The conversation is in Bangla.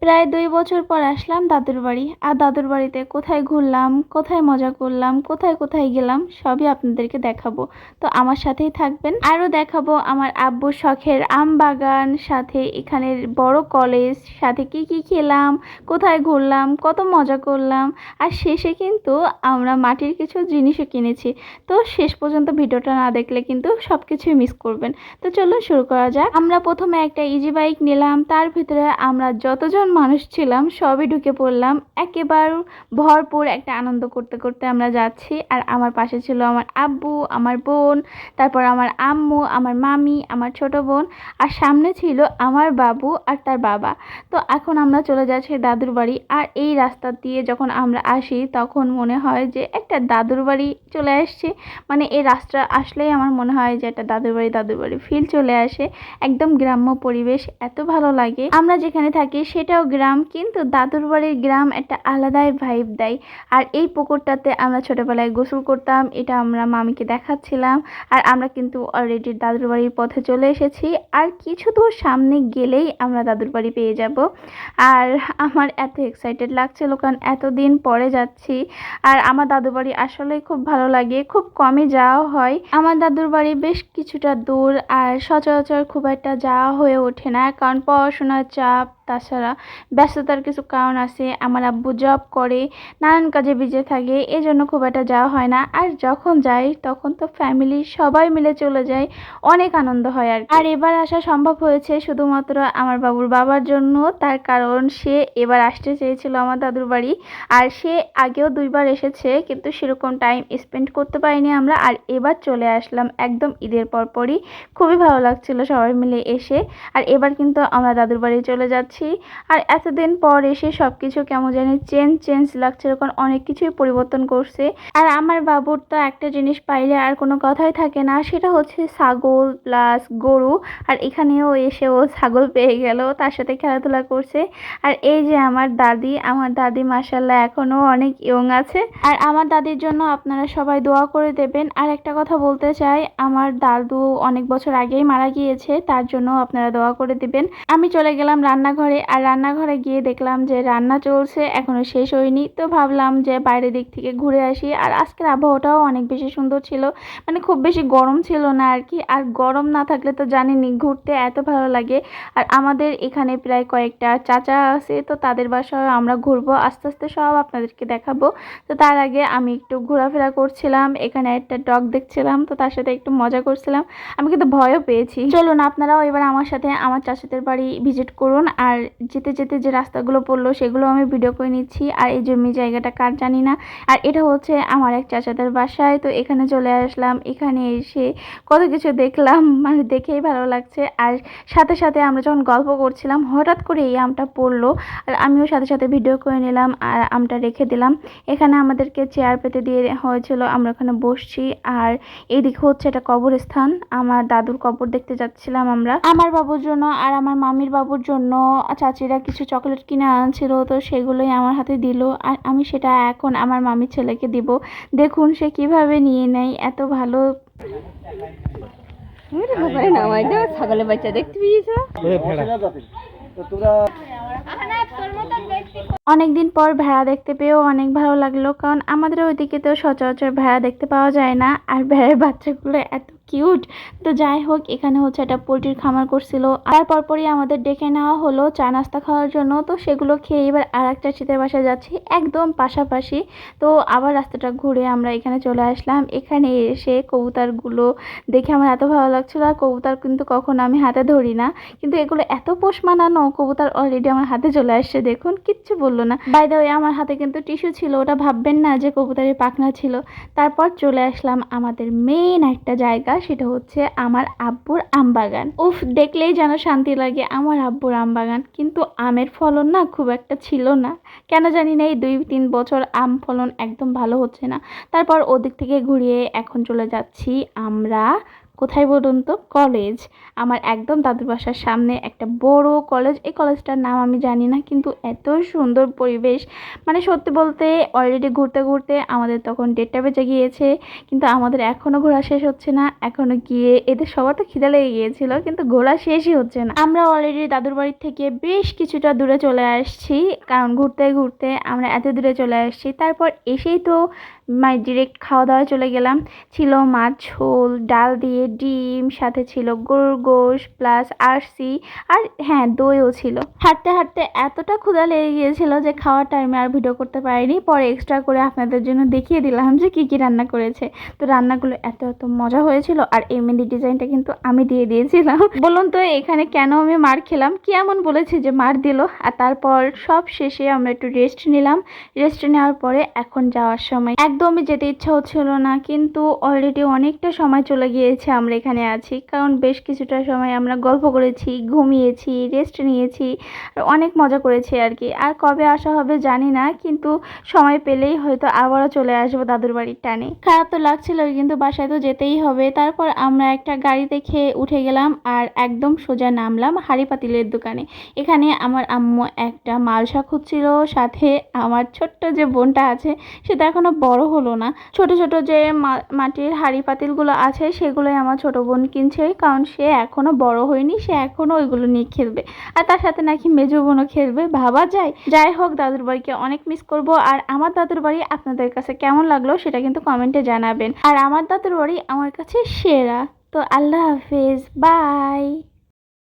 প্রায় 2 বছর পর আসলাম দাদুর বাড়ি। আর দাদুর বাড়িতে কোথায় ঘুরলাম, কোথায় মজা করলাম, কোথায় কোথায় গেলাম সবই আপনাদেরকে দেখাবো। তো আমার সাথেই থাকবেন। আরও দেখাবো আমার আব্বুর শখের আম বাগান, সাথে এখানের বড় কলেজ, সাথে কি কি খেলাম, কোথায় ঘুরলাম, কত মজা করলাম। আর শেষে কিন্তু আমরা মাটির কিছু জিনিসও কিনেছি। তো শেষ পর্যন্ত ভিডিওটা না দেখলে কিন্তু সব কিছুই মিস করবেন। তো চলুন শুরু করা যাক। আমরা প্রথমে একটা ইজি বাইক নিলাম, তার ভিতরে আমরা যতজন মানুষ ছিলাম সবই ঢুকে পড়লাম। একেবারে ভরপুর একটা আনন্দ করতে করতে আমরা যাচ্ছি। আর আমার পাশে ছিল আমার আব্বু, আমার বোন, তারপর আমার আম্মু, আমার মামি, আমার ছোট বোন, আর সামনে ছিল আমার বাবু আর তার বাবা। তো এখন আমরা চলে যাচ্ছি দাদুর বাড়ি। আর এই রাস্তা দিয়ে যখন আমরা আসি তখন মনে হয় যে একটা দাদুর বাড়ি চলে আসছে। মানে এই রাস্তা আসলেই আমার মনে হয় যে একটা দাদুর বাড়ি ফিল চলে আসে। একদম গ্রাম্য পরিবেশ, এত ভালো লাগে। আমরা যেখানে থাকি সেটাও গ্রাম, কিন্তু দাদুর বাড়ির গ্রাম একটা আলাদাই ভাইব দেয়। আর এই পুকুরটাতে আমরা ছোটবেলায় গোসল করতাম, এটা আমরা মামিকে দেখাচ্ছিলাম। আর আমরা কিন্তু অলরেডি দাদুর বাড়ির পথে চলে এসেছি। আর কিছু দূর সামনে গেলেই আমরা দাদুর বাড়ি পেয়ে যাব। আর আমার এত এক্সাইটেড লাগছিল, কারণ এতদিন পরে যাচ্ছি। আর আমার দাদুর বাড়ি আসলে খুব ভালো লাগে, খুব কমই যাওয়া হয়। আমার দাদুর বাড়ি বেশ কিছুটা দূর, আর সচরাচর খুব একটা যাওয়া হয়ে ওঠে না, কারণ পড়াশোনার চাপ, তাছাড়া ব্যস্ততার কিছু কারণ আছে। আমার আব্বু জব করে, নানান কাজে বিজি থাকে, এজন্য খুব একটা যাওয়া হয় না। আর যখন যাই তখন তো ফ্যামিলি সবাই মিলে চলে যায়, অনেক আনন্দ হয়। আর এবার আসা সম্ভব হয়েছে শুধুমাত্র আমার বাবুর বাবার জন্য, তার কারণ সে এবার আসতে চেয়েছিল আমার দাদুর বাড়ি। আর সে আগেও 2বার এসেছে, কিন্তু সেরকম টাইম স্পেন্ড করতে পারিনি আমরা। আর এবার চলে আসলাম একদম ঈদের পরপরই। খুবই ভালো লাগছিল সবাই মিলে এসে। আর এবার কিন্তু আমরা দাদুর বাড়ি চলে যাচ্ছি। আর এতদিন পর এসে সবকিছু কেমন জানি চেঞ্জ লাগছে, এরকম অনেক কিছুই পরিবর্তন করছে। আর আমার বাবুর তো একটা জিনিস পাইলে আর কোনো কথাই থাকে না, সেটা হচ্ছে ছাগল প্লাস গরু। আর এখানেও এসে ও ছাগল পেয়ে গেল, তার সাথে খেলাধুলা করছে। আর এই যে আমার দাদি মাশাআল্লাহ এখনো অনেক ইয়ং আছে। আর আমার দাদির জন্য আপনারা সবাই দোয়া করে দেবেন। আর একটা কথা বলতে চাই, আমার দাদু অনেক বছর আগেই মারা গিয়েছে, তার জন্য আপনারা দোয়া করে দিবেন। আমি চলে গেলাম রান্নাঘরে। আর রান্নাঘরে গিয়ে দেখলাম যে রান্না চলছে, এখনো শেষ হয়নি। তো ভাবলাম যে বাইরের দিক থেকে ঘুরে আসি। আর আজকের আবহাওয়াটাও অনেক বেশি সুন্দর ছিল, মানে খুব বেশি গরম ছিল না আর কি। আর গরম না থাকলে তো জানেনই ঘুরতে এত ভালো লাগে। আর আমাদের এখানে প্রায় কয়েকটা চাচা আছে, তো তাদের বাসায় আমরা ঘুরবো, আস্তে আস্তে সব আপনাদেরকে দেখাবো। তো তার আগে আমি একটু ঘোরাফেরা করছিলাম, এখানে একটা ডগ দেখছিলাম, তো তার সাথে একটু মজা করছিলাম। আমি কিন্তু ভয়ও পেয়েছি। চলুন আপনারাও এবার আমার সাথে আমার চাচাদের বাড়ি ভিজিট করুন। আর যেতে যেতে যে রাস্তাগুলো পড়লো সেগুলো আমি ভিডিও করে নিচ্ছি। আর এই জমি জায়গাটা কার জানি না। আর এটা হচ্ছে আমার এক চাচাদের বাসায়। তো এখানে চলে আসলাম, এখানে এসে কত কিছু দেখলাম, মানে দেখেই ভালো লাগছে। আর সাথে সাথে আমরা যখন গল্প করছিলাম হঠাৎ করে এই আমটা পড়লো, আর আমিও সাথে সাথে ভিডিও করে নিলাম আর আমটা রেখে দিলাম। এখানে আমাদেরকে চেয়ার পেতে দিয়ে হয়েছিল, আমরা ওখানে বসছি। আর এইদিকে হচ্ছে এটা কবরস্থান, আমার দাদুর কবর দেখতে যাচ্ছিলাম আমরা। আমার বাবুর জন্য আর আমার মামির বাবুর জন্য চাচিরা কিছু চকলেট কিনে আনছিল, তো সেগুলোই আমার হাতে দিল। আর আমি সেটা এখন আমার মামির ছেলেকে দিব। দেখুন সে কিভাবে নিয়ে নেয়, এত ভালো। ছাগলের বাচ্চা দেখতে পেয়েছ? অনেকদিন পর ভেড়া দেখতে পেয়েও অনেক ভালো লাগলো, কারণ আমাদের ওইদিকে তো সচরাচর ভেড়া দেখতে পাওয়া যায় না। আর ভেড়ার বাচ্চাগুলো এত কিউট। তো যাই হোক, এখানে হচ্ছে একটা পোলট্রির খামার করছিল। আর পরপরই আমাদের ডেকে নেওয়া হলো চা নাস্তা খাওয়ার জন্য। তো সেগুলো খেয়ে এবার আর একটা শীতের বাসায় যাচ্ছি, একদম পাশাপাশি। তো আবার রাস্তাটা ঘুরে আমরা এখানে চলে আসলাম। এখানে এসে কবুতরগুলো দেখে আমার এত ভালো লাগছিল। আর কবুতর কিন্তু কখনো আমি হাতে ধরি না, কিন্তু এগুলো এত পোষ মানানো কবুতর অলরেডি আমার হাতে চলে আসছে। দেখুন কিচ্ছু বললো না। বাই দ্য ওয়ে আমার হাতে কিন্তু টিস্যু ছিল, ওটা ভাববেন না যে কবুতরের পাখনা ছিল। তারপর চলে আসলাম আমাদের মেইন একটা জায়গা, সেটা হচ্ছে আমার আব্বুর আম বাগান। উফ, দেখলেই যেন শান্তি লাগে আমার আব্বুর আম বাগান। কিন্তু আমের ফলন না খুব একটা ছিল না, কেন জানি না। এই 2-3 বছর আম ফলন একদম ভালো হচ্ছে না। তারপর ওদিক থেকে ঘুরিয়ে এখন চলে যাচ্ছি আমরা কোথায় বলুন তো? কলেজ। আমার একদম দাদুর বাসার সামনে একটা বড় কলেজ। এই কলেজটার নাম আমি জানি না, কিন্তু এত সুন্দর পরিবেশ। মানে সত্যি বলতে অলরেডি ঘুরতে ঘুরতে আমাদের তখন 1:30 বেজে গিয়েছে, কিন্তু আমাদের এখনো ঘোরা শেষ হচ্ছে না। এখনো গিয়ে এদের সবার তো খিদে লেগে গিয়েছিল, কিন্তু ঘোরা শেষই হচ্ছে না। আমরা অলরেডি দাদুর বাড়ির থেকে বেশ কিছুটা দূরে চলে আসছি, কারণ ঘুরতে ঘুরতে আমরা এত দূরে চলে আসছি। তারপর এসেই তো ডিরেক্ট খাওয়া দাওয়ায় চলে গেলাম। ছিল মাছ ঝোল, ডাল দিয়ে ডিম, সাথে ছিল গরুর গোশ প্লাস আরসি, আর হ্যাঁ দইও ছিল। হাঁটতে হাঁটতে এতটা ক্ষুধা লেগে গিয়েছিল যে খাওয়ার টাইমে আর ভিডিও করতে পারিনি। পরে এক্সট্রা করে আপনাদের জন্য দেখিয়ে দিলাম যে কি কি রান্না করেছে। তো রান্নাগুলো এত এত মজা হয়েছিল, আর এই মেহেন্দি ডিজাইনটা কিন্তু আমি দিয়ে দিয়েছিলাম। বলুন তো এখানে কেন আমি মার খেলাম, কি এমন বলেছি যে মার দিল? আর তারপর সব শেষে আমরা একটু রেস্ট নিলাম। রেস্ট নেওয়ার পরে এখন যাওয়ার সময় একদমই যেতে ইচ্ছা হচ্ছিল না, কিন্তু অলরেডি অনেকটা সময় চলে গিয়েছে আমরা এখানে আছি, কারণ বেশ কিছুটা সময় আমরা গল্প করেছি, ঘুমিয়েছি, রেস্ট নিয়েছি, আর অনেক মজা করেছি আর কি। আর কবে আসা হবে জানি না, কিন্তু সময় পেলেই হয়তো আবারও চলে আসবো দাদুর বাড়ির টানে। খারাপ তো লাগছিল, কিন্তু বাসায় তো যেতেই হবে। তারপর আমরা একটা গাড়ি দেখে উঠে গেলাম আর একদম সোজা নামলাম হাঁড়ি পাতিলের দোকানে। এখানে আমার আম্মু একটা মালসা খুঁজছিল, সাথে আমার ছোট্ট যে বোনটা আছে সেটা এখনো বড় হলো না। ছোট ছোট যে মাটির হাঁড়ি পাতিলগুলো আছে সেগুলোই আমার ছোট বোন কিনছে, কারণ সে এখনো বড় হয়নি, সে এখনো ওইগুলো নিয়ে খেলবে। আর তার সাথে নাকি মেজো বোনও খেলবে, ভাবা যায়। যাই হোক, দাদুর বাড়িকে অনেক মিস করব। আর আমার দাদুর বাড়ি আপনাদের কাছে কেমন লাগলো সেটা কিন্তু কমেন্টে জানাবেন। আর আমার দাদুর বাড়ি আমার কাছে সেরা। তো আল্লাহ হাফেজ, বাই।